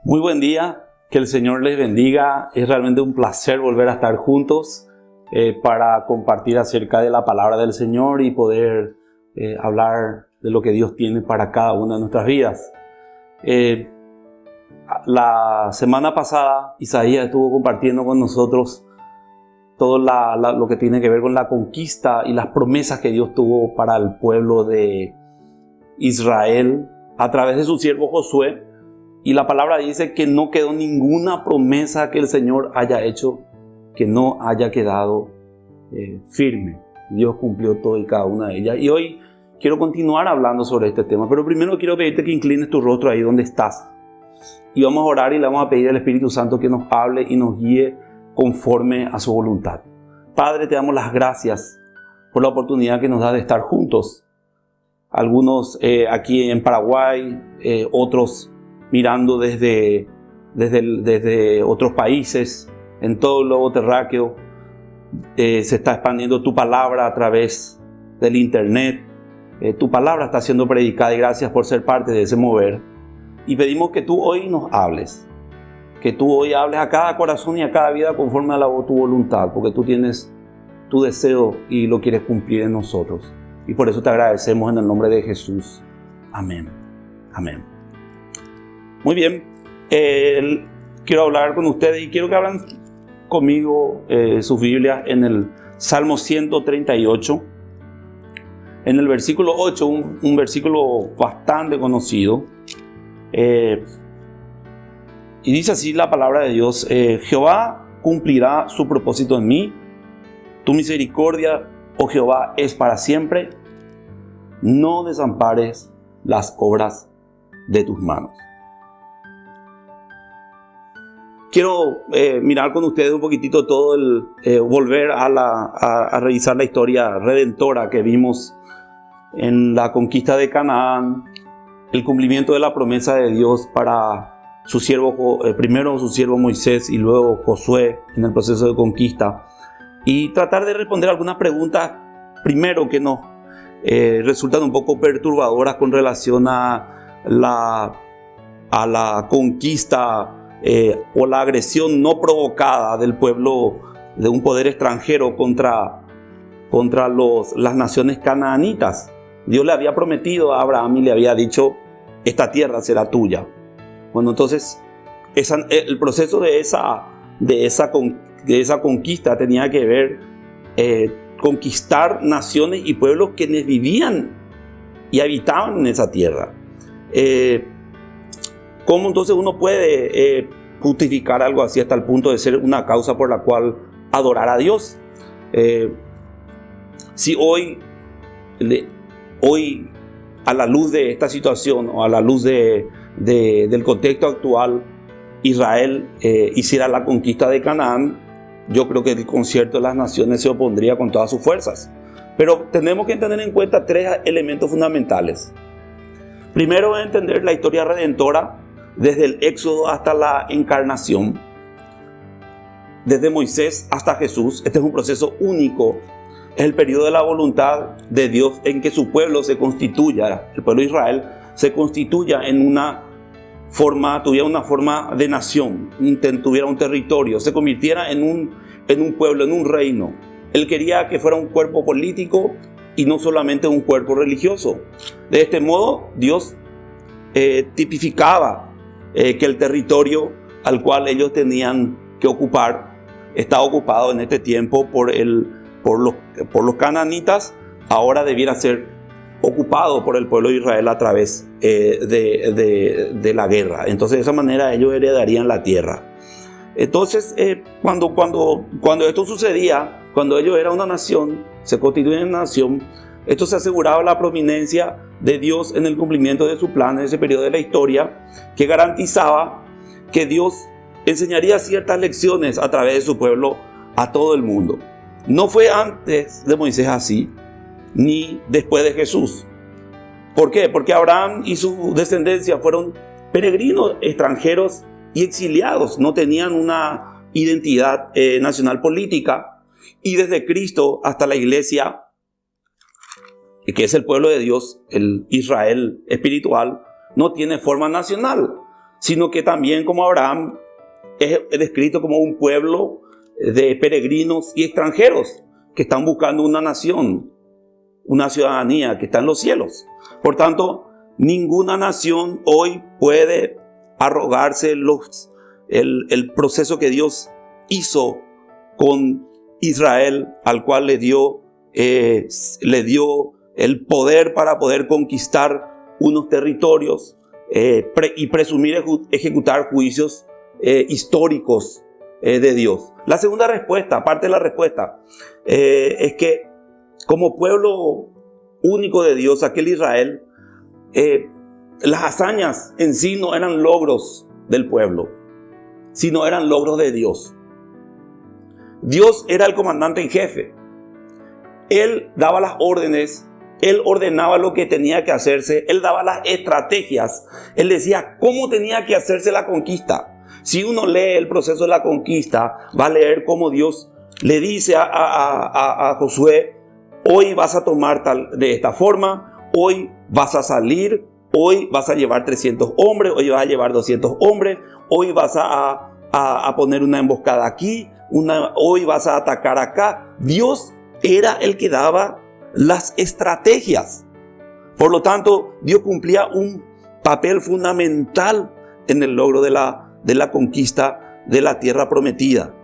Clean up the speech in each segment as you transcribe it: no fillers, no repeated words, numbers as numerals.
Muy buen día, que el Señor les bendiga. Es realmente un placer volver a estar juntos para compartir acerca de la palabra del Señor y poder hablar de lo que Dios tiene para cada una de nuestras vidas. La semana pasada Isaías estuvo compartiendo con nosotros todo lo que tiene que ver con la conquista y las promesas que Dios tuvo para el pueblo de Israel a través de su siervo Josué. Y la palabra dice que no quedó ninguna promesa que el Señor haya hecho que no haya quedado firme. Dios cumplió todo y cada una de ellas. Y hoy quiero continuar hablando sobre este tema. Pero primero quiero pedirte que inclines tu rostro ahí donde estás. Y vamos a orar y le vamos a pedir al Espíritu Santo que nos hable y nos guíe conforme a su voluntad. Padre, te damos las gracias por la oportunidad que nos da de estar juntos. Algunos aquí en Paraguay, otros mirando desde otros países, en todo el globo terráqueo. Se está expandiendo tu palabra a través del internet. Tu palabra está siendo predicada y gracias por ser parte de ese mover. Y pedimos que tú hoy nos hables. Que tú hoy hables a cada corazón y a cada vida conforme a tu voluntad, porque tú tienes tu deseo y lo quieres cumplir en nosotros. Y por eso te agradecemos en el nombre de Jesús. Amén. Amén. Muy bien, quiero hablar con ustedes y quiero que hablen conmigo sus Biblias en el Salmo 138, en el versículo 8, un versículo bastante conocido. Y dice así la palabra de Dios: Jehová cumplirá su propósito en mí, tu misericordia, oh Jehová, es para siempre, no desampares las obras de tus manos. Quiero mirar con ustedes un poquitito todo volver a revisar la historia redentora que vimos en la conquista de Canaán, el cumplimiento de la promesa de Dios para su siervo, primero su siervo Moisés y luego Josué en el proceso de conquista, y tratar de responder algunas preguntas primero que nos resultan un poco perturbadoras con relación a la conquista o la agresión no provocada del pueblo, de un poder extranjero contra las naciones canaanitas. Dios le había prometido a Abraham y le había dicho: esta tierra será tuya. Bueno, entonces el proceso de esa conquista tenía que ver conquistar naciones y pueblos quienes vivían y habitaban en esa tierra. ¿Cómo entonces uno puede justificar algo así hasta el punto de ser una causa por la cual adorar a Dios? Si hoy, a la luz de esta situación o a la luz del contexto actual, Israel hiciera la conquista de Canaán, yo creo que el concierto de las naciones se opondría con todas sus fuerzas. Pero tenemos que tener en cuenta tres elementos fundamentales. Primero es entender la historia redentora desde el Éxodo hasta la encarnación, desde Moisés hasta Jesús. Este es un proceso único. Es el periodo de la voluntad de Dios en que su pueblo se constituya, el pueblo de Israel se constituya en tuviera una forma de nación, tuviera un territorio, se convirtiera en un pueblo, en un reino. Él quería que fuera un cuerpo político y no solamente un cuerpo religioso. De este modo, Dios tipificaba que el territorio al cual ellos tenían que ocupar estaba ocupado en este tiempo por los cananitas. Ahora debiera ser ocupado por el pueblo de Israel a través de la guerra. Entonces de esa manera ellos heredarían la tierra. Entonces cuando esto sucedía, cuando ellos eran una nación, se constituían en nación, esto se aseguraba la prominencia de Dios en el cumplimiento de su plan en ese periodo de la historia, que garantizaba que Dios enseñaría ciertas lecciones a través de su pueblo a todo el mundo. No fue antes de Moisés así, ni después de Jesús. ¿Por qué? Porque Abraham y su descendencia fueron peregrinos extranjeros y exiliados, no tenían una identidad nacional política, y desde Cristo hasta la iglesia, que es el pueblo de Dios, el Israel espiritual, no tiene forma nacional, sino que también como Abraham es descrito como un pueblo de peregrinos y extranjeros que están buscando una nación, una ciudadanía que está en los cielos. Por tanto, ninguna nación hoy puede arrogarse el proceso que Dios hizo con Israel, al cual le dio el poder para poder conquistar unos territorios y presumir ejecutar juicios históricos de Dios. La segunda respuesta, parte de la respuesta, es que como pueblo único de Dios, aquel Israel, las hazañas en sí no eran logros del pueblo, sino eran logros de Dios. Dios era el comandante en jefe. Él daba las órdenes, Él ordenaba lo que tenía que hacerse, Él daba las estrategias, Él decía cómo tenía que hacerse la conquista. Si uno lee el proceso de la conquista, va a leer cómo Dios le dice a Josué: hoy vas a tomar de esta forma, hoy vas a salir, hoy vas a llevar 300 hombres, hoy vas a llevar 200 hombres, hoy vas a poner una emboscada aquí, hoy vas a atacar acá. Dios era el que daba las estrategias. Por lo tanto, Dios cumplía un papel fundamental en el logro de la conquista de la tierra prometida.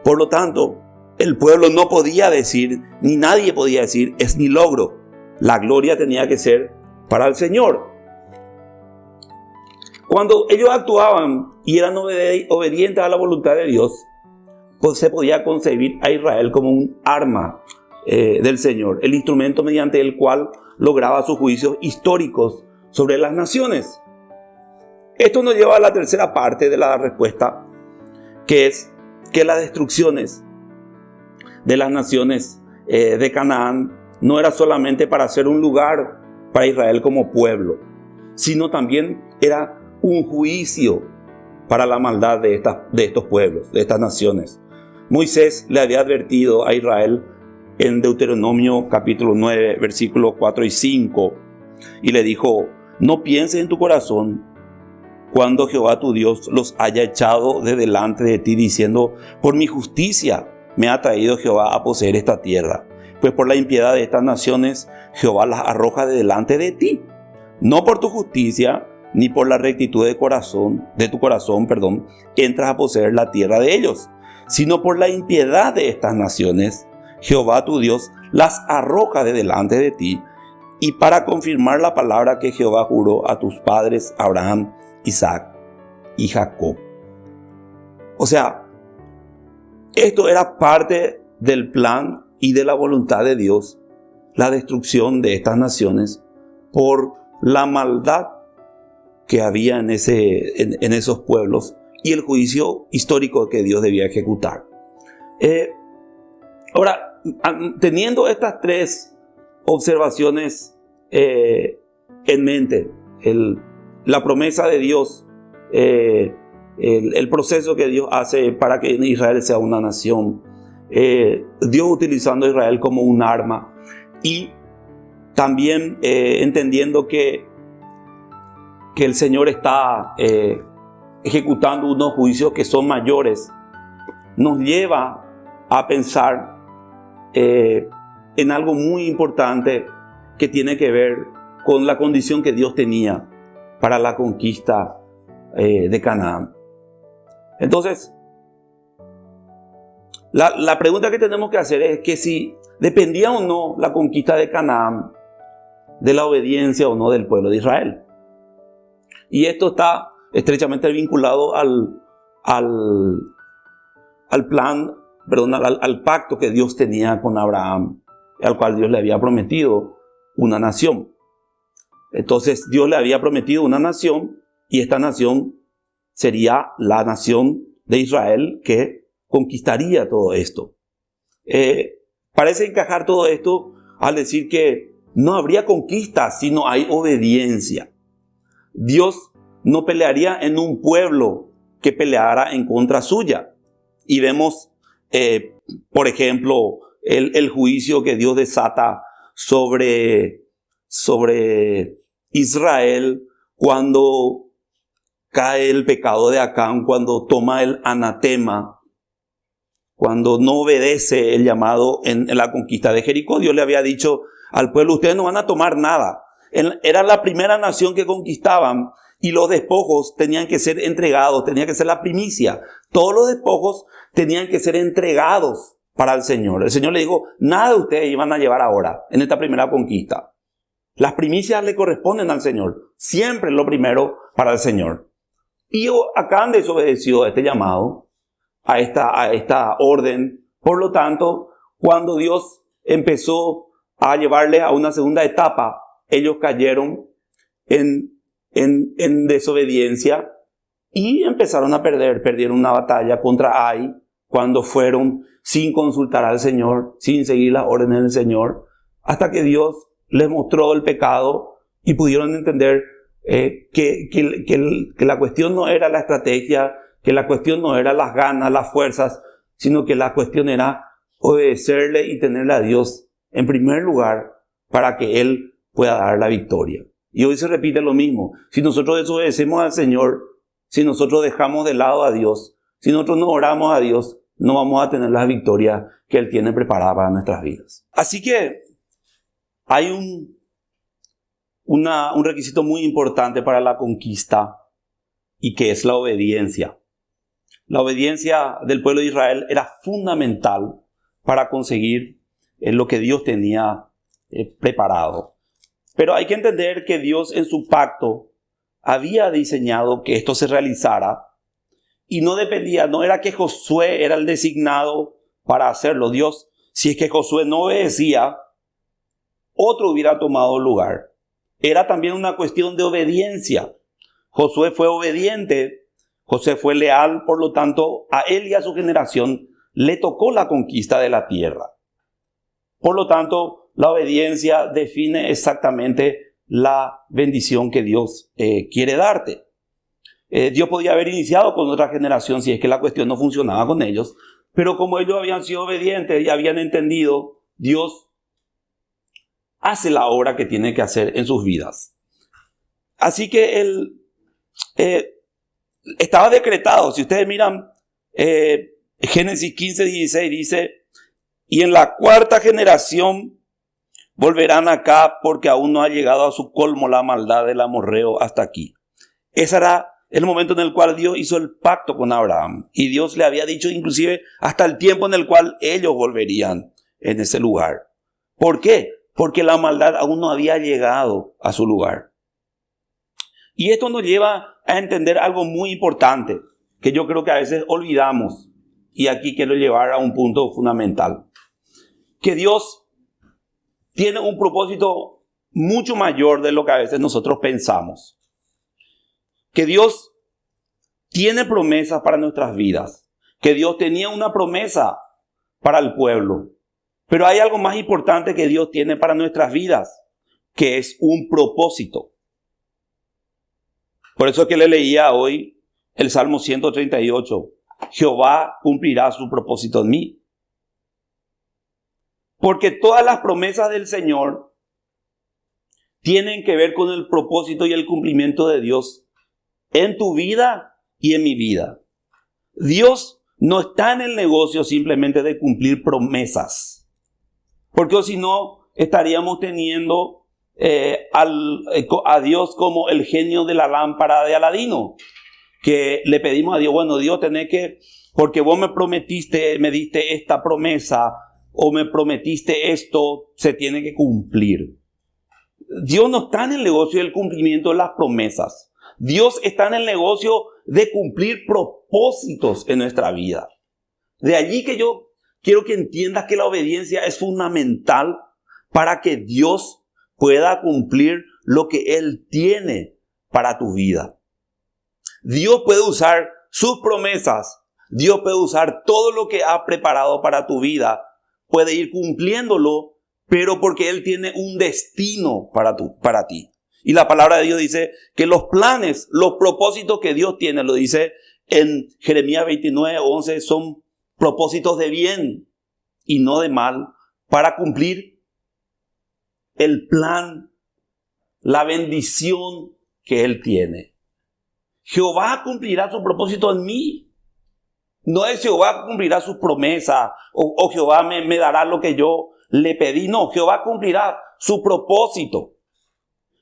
Por lo tanto, el pueblo no podía decir, ni nadie podía decir, es mi logro. La gloria tenía que ser para el Señor. Cuando ellos actuaban y eran obedientes a la voluntad de Dios, pues se podía concebir a Israel como un arma del Señor, el instrumento mediante el cual lograba sus juicios históricos sobre las naciones. Esto nos lleva a la tercera parte de la respuesta, que es que las destrucciones de las naciones de Canaán no era solamente para hacer un lugar para Israel como pueblo, sino también era un juicio para la maldad de estos pueblos, de estas naciones. Moisés le había advertido a Israel en Deuteronomio capítulo 9, versículos 4 y 5, y le dijo: no pienses en tu corazón cuando Jehová tu Dios los haya echado de delante de ti, diciendo: por mi justicia me ha traído Jehová a poseer esta tierra, pues por la impiedad de estas naciones Jehová las arroja de delante de ti. No por tu justicia ni por la rectitud de tu corazón, entras a poseer la tierra de ellos, sino por la impiedad de estas naciones Jehová tu Dios las arroja de delante de ti, y para confirmar la palabra que Jehová juró a tus padres Abraham, Isaac y Jacob. O sea, esto era parte del plan y de la voluntad de Dios, la destrucción de estas naciones por la maldad que había en esos pueblos y el juicio histórico que Dios debía ejecutar. Ahora, teniendo estas tres observaciones en mente, la promesa de Dios, el proceso que Dios hace para que Israel sea una nación, Dios utilizando a Israel como un arma, y también entendiendo que el Señor está ejecutando unos juicios que son mayores, nos lleva a pensar en algo muy importante que tiene que ver con la condición que Dios tenía para la conquista de Canaán. Entonces, la pregunta que tenemos que hacer es que si dependía o no la conquista de Canaán de la obediencia o no del pueblo de Israel. Y esto está estrechamente vinculado al pacto que Dios tenía con Abraham, al cual Dios le había prometido una nación. Entonces Dios le había prometido una nación, y esta nación sería la nación de Israel que conquistaría todo esto. Parece encajar todo esto al decir que no habría conquista si no hay obediencia. Dios no pelearía en un pueblo que peleara en contra suya. Y vemos, por ejemplo, el juicio que Dios desata sobre Israel cuando cae el pecado de Acán cuando toma el anatema, cuando no obedece el llamado en la conquista de Jericó. Dios le había dicho al pueblo: ustedes no van a tomar nada. Era la primera nación que conquistaban y los despojos tenían que ser entregados, tenía que ser la primicia. Todos los despojos tenían que ser entregados para el Señor. El Señor le dijo: nada de ustedes iban a llevar ahora en esta primera conquista. Las primicias le corresponden al Señor. Siempre lo primero para el Señor. Y Acán desobedeció este llamado, a esta orden. Por lo tanto, cuando Dios empezó a llevarle a una segunda etapa, ellos cayeron en desobediencia y empezaron a perder. Perdieron una batalla contra Ai cuando fueron sin consultar al Señor, sin seguir las órdenes del Señor, hasta que Dios les mostró el pecado y pudieron entender que la cuestión no era la estrategia, que la cuestión no era las ganas, las fuerzas, sino que la cuestión era obedecerle y tenerle a Dios en primer lugar para que Él pueda dar la victoria. Y hoy se repite lo mismo. Si nosotros desobedecemos al Señor, si nosotros dejamos de lado a Dios, si nosotros no oramos a Dios, no vamos a tener las victorias que Él tiene preparadas para nuestras vidas. Así que hay un requisito muy importante para la conquista, y que es la obediencia. La obediencia del pueblo de Israel era fundamental para conseguir lo que Dios tenía preparado. Pero hay que entender que Dios en su pacto había diseñado que esto se realizara y no era que Josué era el designado para hacerlo. Dios, si es que Josué no obedecía, otro hubiera tomado lugar. Era también una cuestión de obediencia. Josué fue obediente, Josué fue leal, por lo tanto, a él y a su generación le tocó la conquista de la tierra. Por lo tanto, la obediencia define exactamente la bendición que Dios quiere darte. Dios podía haber iniciado con otra generación si es que la cuestión no funcionaba con ellos, pero como ellos habían sido obedientes y habían entendido, Dios hace la obra que tiene que hacer en sus vidas. Así que estaba decretado. Si ustedes miran Génesis 15:16 dice: y en la cuarta generación volverán acá, porque aún no ha llegado a su colmo la maldad del amorreo hasta aquí. Ese era el momento en el cual Dios hizo el pacto con Abraham. Y Dios le había dicho inclusive hasta el tiempo en el cual ellos volverían en ese lugar. ¿Por qué? Porque la maldad aún no había llegado a su lugar. Y esto nos lleva a entender algo muy importante, que yo creo que a veces olvidamos. Y aquí quiero llevar a un punto fundamental. Que Dios tiene un propósito mucho mayor de lo que a veces nosotros pensamos. Que Dios tiene promesas para nuestras vidas. Que Dios tenía una promesa para el pueblo. Pero hay algo más importante que Dios tiene para nuestras vidas, que es un propósito. Por eso es que le leía hoy el Salmo 138. Jehová cumplirá su propósito en mí. Porque todas las promesas del Señor tienen que ver con el propósito y el cumplimiento de Dios en tu vida y en mi vida. Dios no está en el negocio simplemente de cumplir promesas. Porque si no, estaríamos teniendo a Dios como el genio de la lámpara de Aladino. Que le pedimos a Dios: bueno, Dios, tenés que, porque vos me prometiste, me diste esta promesa, o me prometiste esto, se tiene que cumplir. Dios no está en el negocio del cumplimiento de las promesas. Dios está en el negocio de cumplir propósitos en nuestra vida. De allí que yo quiero que entiendas que la obediencia es fundamental para que Dios pueda cumplir lo que Él tiene para tu vida. Dios puede usar sus promesas, Dios puede usar todo lo que ha preparado para tu vida, puede ir cumpliéndolo, pero porque Él tiene un destino para ti. Y la palabra de Dios dice que los planes, los propósitos que Dios tiene, lo dice en Jeremías 29:11, son propósitos de bien y no de mal, para cumplir el plan, la bendición que Él tiene. Jehová cumplirá su propósito en mí. No es Jehová cumplirá sus promesas o Jehová me dará lo que yo le pedí. No, Jehová cumplirá su propósito.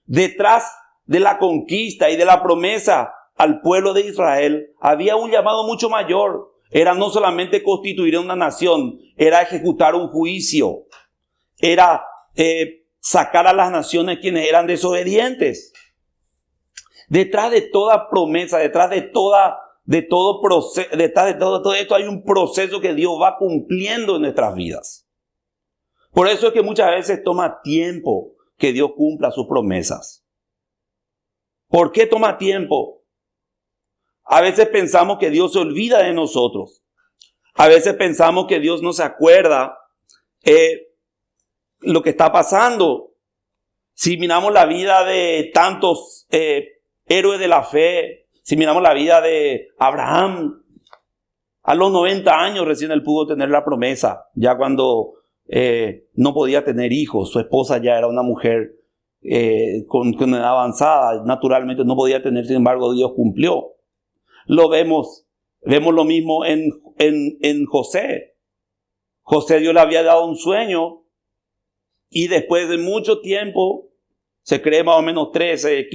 Detrás de la conquista y de la promesa al pueblo de Israel había un llamado mucho mayor. Era no solamente constituir una nación, era ejecutar un juicio. Era sacar a las naciones quienes eran desobedientes. Detrás de toda promesa, detrás de todo esto hay un proceso que Dios va cumpliendo en nuestras vidas. Por eso es que muchas veces toma tiempo que Dios cumpla sus promesas. ¿Por qué toma tiempo? A veces pensamos que Dios se olvida de nosotros. A veces pensamos que Dios no se acuerda lo que está pasando. Si miramos la vida de tantos héroes de la fe, si miramos la vida de Abraham, a los 90 años recién él pudo tener la promesa, ya cuando no podía tener hijos. Su esposa ya era una mujer con edad avanzada, naturalmente no podía tener, sin embargo Dios cumplió. Vemos lo mismo en José. José, Dios le había dado un sueño y después de mucho tiempo, se cree más o menos 13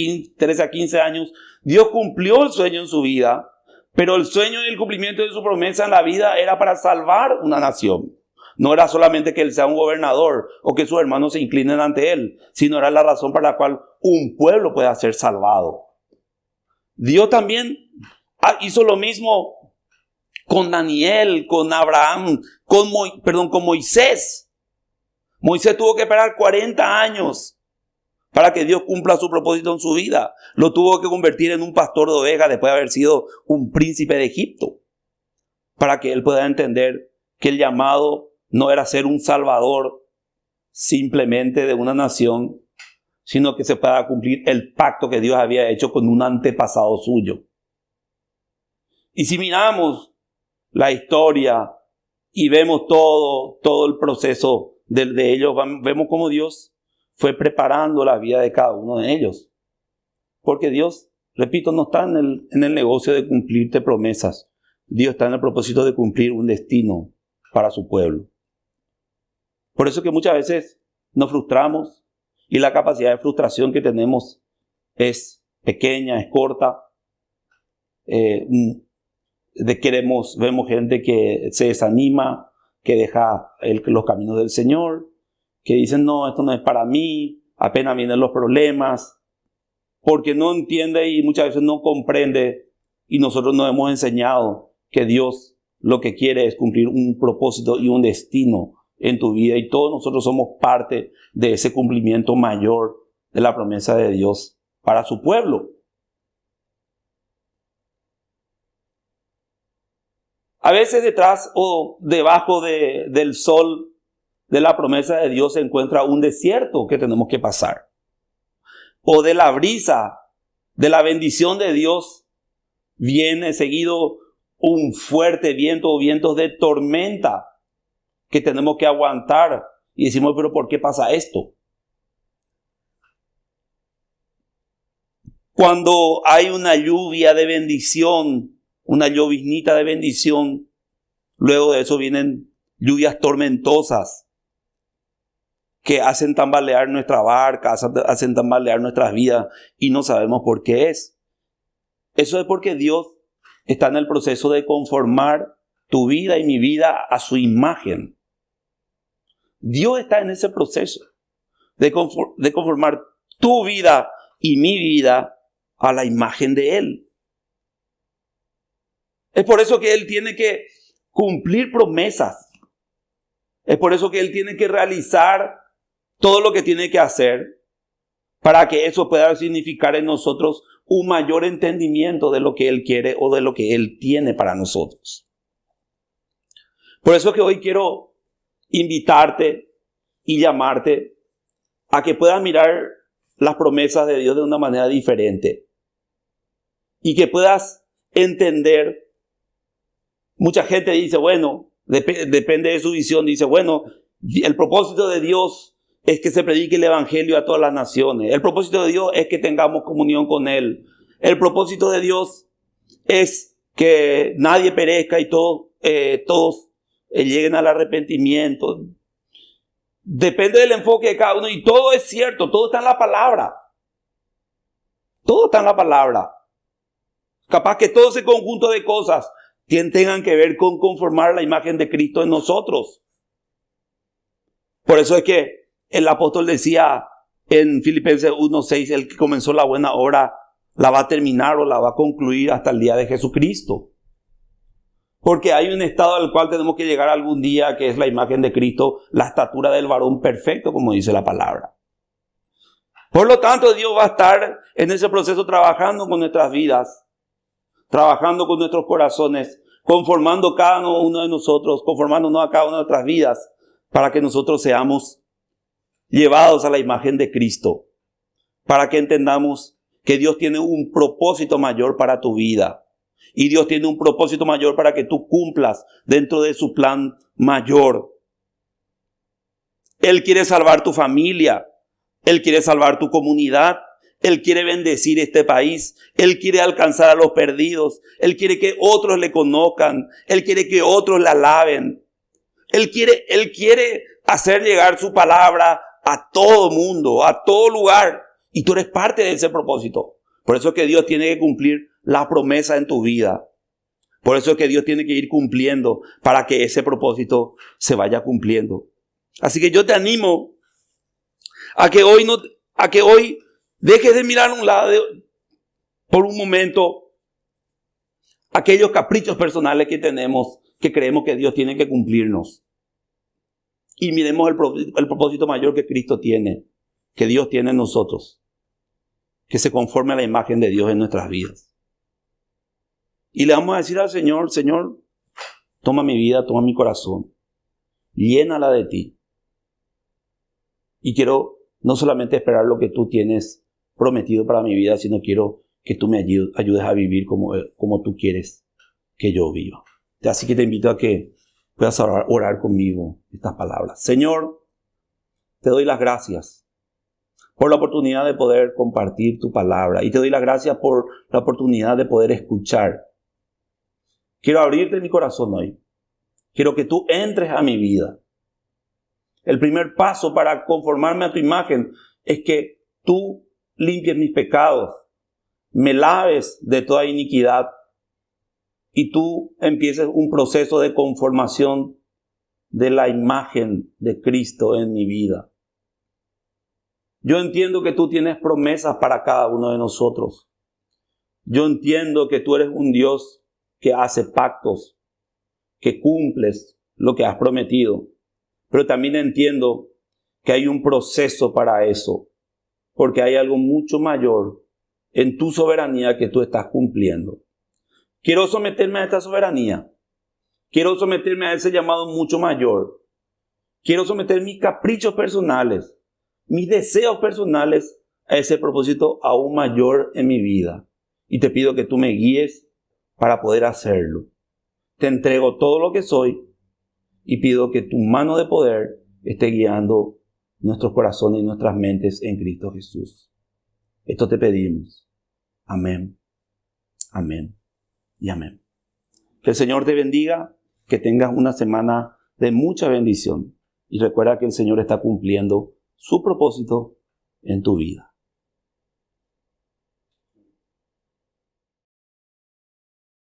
a 15 años, Dios cumplió el sueño en su vida, pero el sueño y el cumplimiento de su promesa en la vida era para salvar una nación. No era solamente que él sea un gobernador o que sus hermanos se inclinen ante él, sino era la razón para la cual un pueblo pueda ser salvado. Dios también hizo lo mismo con Daniel, con Abraham, con Moisés. Moisés tuvo que esperar 40 años para que Dios cumpla su propósito en su vida. Lo tuvo que convertir en un pastor de ovejas después de haber sido un príncipe de Egipto, para que él pueda entender que el llamado no era ser un salvador simplemente de una nación, sino que se pueda cumplir el pacto que Dios había hecho con un antepasado suyo. Y si miramos la historia y vemos todo el proceso de ellos, vemos cómo Dios fue preparando la vida de cada uno de ellos. Porque Dios, repito, no está en el negocio de cumplirte promesas. Dios está en el propósito de cumplir un destino para su pueblo. Por eso que muchas veces nos frustramos y la capacidad de frustración que tenemos es pequeña, es corta. Vemos gente que se desanima, que deja los caminos del Señor, que dicen, no, esto no es para mí, apenas vienen los problemas, porque no entiende y muchas veces no comprende, y nosotros nos hemos enseñado que Dios lo que quiere es cumplir un propósito y un destino en tu vida, y todos nosotros somos parte de ese cumplimiento mayor de la promesa de Dios para su pueblo. A veces detrás o debajo del sol de la promesa de Dios se encuentra un desierto que tenemos que pasar. O de la brisa, de la bendición de Dios, viene seguido un fuerte viento o vientos de tormenta que tenemos que aguantar. Y decimos, pero ¿por qué pasa esto? Cuando hay una lluvia de bendición, una lloviznita de bendición, luego de eso vienen lluvias tormentosas que hacen tambalear nuestra barca, hacen tambalear nuestras vidas y no sabemos por qué es. Eso es porque Dios está en el proceso de conformar tu vida y mi vida a su imagen. Dios está en ese proceso de conformar tu vida y mi vida a la imagen de Él. Es por eso que Él tiene que cumplir promesas. Es por eso que Él tiene que realizar todo lo que tiene que hacer para que eso pueda significar en nosotros un mayor entendimiento de lo que Él quiere o de lo que Él tiene para nosotros. Por eso que hoy quiero invitarte y llamarte a que puedas mirar las promesas de Dios de una manera diferente y que puedas entender. Mucha gente dice, bueno, depende de su visión, dice, bueno, el propósito de Dios es que se predique el evangelio a todas las naciones. El propósito de Dios es que tengamos comunión con Él. El propósito de Dios es que nadie perezca y todos lleguen al arrepentimiento. Depende del enfoque de cada uno y todo es cierto, todo está en la palabra. Todo está en la palabra. Capaz que todo ese conjunto de cosas tengan que ver con conformar la imagen de Cristo en nosotros. Por eso es que el apóstol decía en Filipenses 1:6, el que comenzó la buena obra la va a terminar o la va a concluir hasta el día de Jesucristo. Porque hay un estado al cual tenemos que llegar algún día, que es la imagen de Cristo, la estatura del varón perfecto, como dice la palabra. Por lo tanto, Dios va a estar en ese proceso trabajando con nuestras vidas, trabajando con nuestros corazones, conformando cada uno de nosotros, conformándonos a cada una de nuestras vidas, para que nosotros seamos llevados a la imagen de Cristo, para que entendamos que Dios tiene un propósito mayor para tu vida. Y Dios tiene un propósito mayor para que tú cumplas dentro de su plan mayor. Él quiere salvar tu familia. Él quiere salvar tu comunidad. Él quiere bendecir este país. Él quiere alcanzar a los perdidos. Él quiere que otros le conozcan. Él quiere que otros la alaben. Él quiere hacer llegar su palabra a todo mundo, a todo lugar. Y tú eres parte de ese propósito. Por eso es que Dios tiene que cumplir la promesa en tu vida. Por eso es que Dios tiene que ir cumpliendo para que ese propósito se vaya cumpliendo. Así que yo te animo a que hoy dejes de mirar a un lado por un momento aquellos caprichos personales que tenemos, que creemos que Dios tiene que cumplirnos. Y miremos el propósito mayor que Cristo tiene, que Dios tiene en nosotros, que se conforme a la imagen de Dios en nuestras vidas. Y le vamos a decir al Señor, Señor, toma mi vida, toma mi corazón, llénala de ti. Y quiero no solamente esperar lo que tú tienes prometido para mi vida, sino quiero que tú me ayudes a vivir como tú quieres que yo viva. Así que te invito a que puedas orar conmigo estas palabras. Señor, te doy las gracias por la oportunidad de poder compartir tu palabra. Y te doy las gracias por la oportunidad de poder escuchar. Quiero abrirte mi corazón hoy. Quiero que tú entres a mi vida. El primer paso para conformarme a tu imagen es que tú limpies mis pecados, me laves de toda iniquidad y tú empieces un proceso de conformación de la imagen de Cristo en mi vida. Yo entiendo que tú tienes promesas para cada uno de nosotros. Yo entiendo que tú eres un Dios que hace pactos, que cumples lo que has prometido. Pero también entiendo que hay un proceso para eso, porque hay algo mucho mayor en tu soberanía que tú estás cumpliendo. Quiero someterme a esta soberanía. Quiero someterme a ese llamado mucho mayor. Quiero someter mis caprichos personales, mis deseos personales a ese propósito aún mayor en mi vida. Y te pido que tú me guíes para poder hacerlo. Te entrego todo lo que soy y pido que tu mano de poder esté guiando nuestros corazones y nuestras mentes en Cristo Jesús. Esto te pedimos. Amén. Amén. Y amén. Que el Señor te bendiga, que tengas una semana de mucha bendición. Y recuerda que el Señor está cumpliendo su propósito en tu vida.